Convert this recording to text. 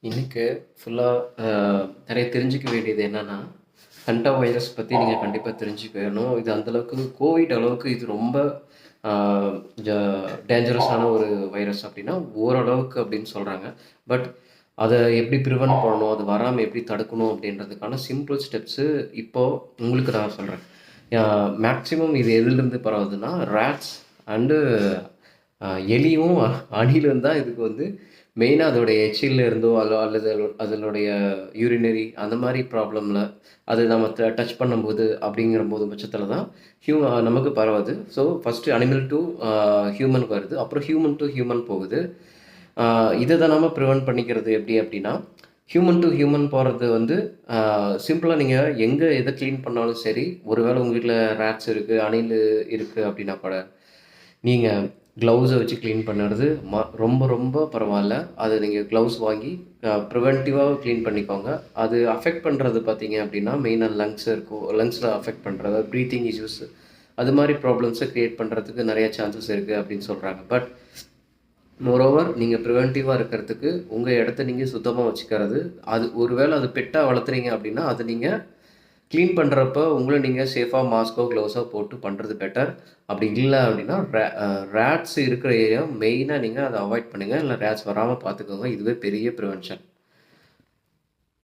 இன்னைக்கு ஃபுல்லாக நிறைய தெரிஞ்சுக்க வேண்டியது என்னென்னா ஹண்டா வைரஸ் பற்றி நீங்கள் கண்டிப்பாக தெரிஞ்சுக்கணும். இது அந்தளவுக்கு கோவிட் அளவுக்கு இது ரொம்ப டேஞ்சரஸான ஒரு வைரஸ் அப்படின்னா ஓரளவுக்கு அப்படின்னு சொல்கிறாங்க. பட் அதை எப்படி ப்ரிவென்ட் பண்ணணும், அது வராமல் எப்படி தடுக்கணும் அப்படின்றதுக்கான சிம்பிள் ஸ்டெப்ஸு இப்போது உங்களுக்கு நான் சொல்கிறேன். மேக்ஸிமம் இது எதுலேருந்து பரவுதுன்னா ரேட்ஸ் அண்டு எலியும் அணிலும் தான் இதுக்கு வந்து மெயினாக அதோடைய எச்சில்ல இருந்தோ அல்லது அதனுடைய யூரினரி அந்த மாதிரி ப்ராப்ளமில் அது நம்ம டச் பண்ணும்போது அப்படிங்கிற போது பட்சத்தில் தான் நமக்கு பரவுது. ஸோ ஃபஸ்ட்டு அனிமல் டு ஹியூமனுக்கு வருது, அப்புறம் ஹியூமன் டு ஹியூமன் போகுது. இதை தான் நம்ம ப்ரிவென்ட் பண்ணிக்கிறது எப்படி அப்படின்னா, ஹியூமன் டு ஹியூமன் போகிறது வந்து சிம்பிளாக நீங்கள் எங்கே எதை க்ளீன் பண்ணாலும் சரி, ஒருவேளை உங்கள் வீட்டில் ரேட்ஸ் இருக்குது, அணில் இருக்குது அப்படின்னா கூட நீங்கள் க்ளவுஸை வச்சு க்ளீன் பண்ணுறது ரொம்ப ரொம்ப பரவாயில்ல. அது நீங்கள் க்ளவுஸ் வாங்கி ப்ரிவென்டிவாக க்ளீன் பண்ணிக்கோங்க. அது அஃபெக்ட் பண்ணுறது பார்த்தீங்க அப்படின்னா மெயினாக லங்ஸ் இருக்கும். லங்ஸில் அஃபெக்ட் பண்ணுறது, ப்ரீத்திங் இஷ்யூஸ் அது மாதிரி ப்ராப்ளம்ஸை க்ரியேட் பண்ணுறதுக்கு நிறைய சான்சஸ் இருக்குது அப்படின்னு சொல்கிறாங்க. பட் மோரோவர் நீங்கள் ப்ரிவென்டிவாக இருக்கிறதுக்கு உங்கள் இடத்த நீங்கள் சுத்தமாக வச்சுக்கிறது, அது ஒருவேளை அது பெட்டாக வளர்த்துறீங்க அப்படின்னா அது நீங்கள் க்ளீன் பண்ணுறப்ப உங்களை நீங்கள் சேஃபாக மாஸ்க்கோ க்ளவுஸோ போட்டு பண்ணுறது பெட்டர். அப்படி இல்லை அப்படின்னா ரேட்ஸ் இருக்கிற ஏரியா மெயினாக நீங்கள் அதை அவாய்ட் பண்ணுங்கள். இல்லை ரேட்ஸ் வராமல் பார்த்துக்கோங்க. இதுவே பெரிய ப்ரிவென்ஷன்.